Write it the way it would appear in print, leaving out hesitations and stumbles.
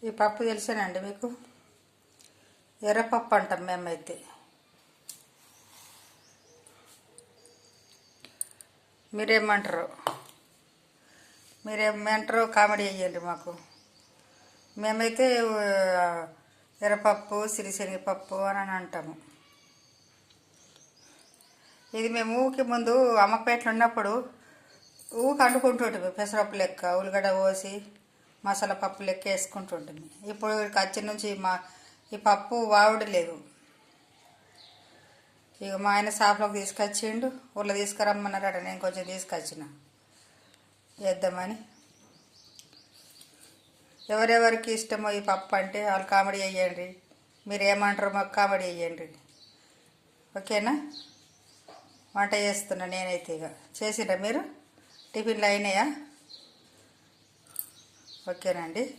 ఈ పప్పు తెలిసేనండి మీకు? ఎర్రపప్పు అంటాం మేమైతే. మీరేమంటారు? మీరేమంటారో కామెడీ అయ్యండి మాకు. మేమైతే ఎర్రపప్పు సిరిశనగపప్పు అని అంటాము. ఇది మేము ఊకి ముందు అమ్మపేటలో ఉన్నప్పుడు ఊకి అండుకుంటుంటాము. పెసరపప్పు లెక్క ఉల్లిగడ్డ కోసి మసాలా పప్పు లెక్క వేసుకుంటుంటాము. ఇప్పుడు కచ్చి నుంచి ఈ పప్పు వావుడు లేదు. ఇక మా ఆయన షాప్లోకి తీసుకొచ్చిండు. ఊళ్ళో తీసుకురమ్మన్నారట. నేను కొంచెం తీసుకొచ్చిన వేద్దామని. ఎవరెవరికి ఇష్టమో ఈ పప్పు అంటే వాళ్ళు కామెడీ వేయండి. మీరు ఏమంటారో మాకు కామెడీ వేయండి. ఓకేనా? వంట చేస్తున్నా నేనైతే. ఇక చేసిరా మీరు? టిఫిన్లు అయినాయా? ఓకేనండి.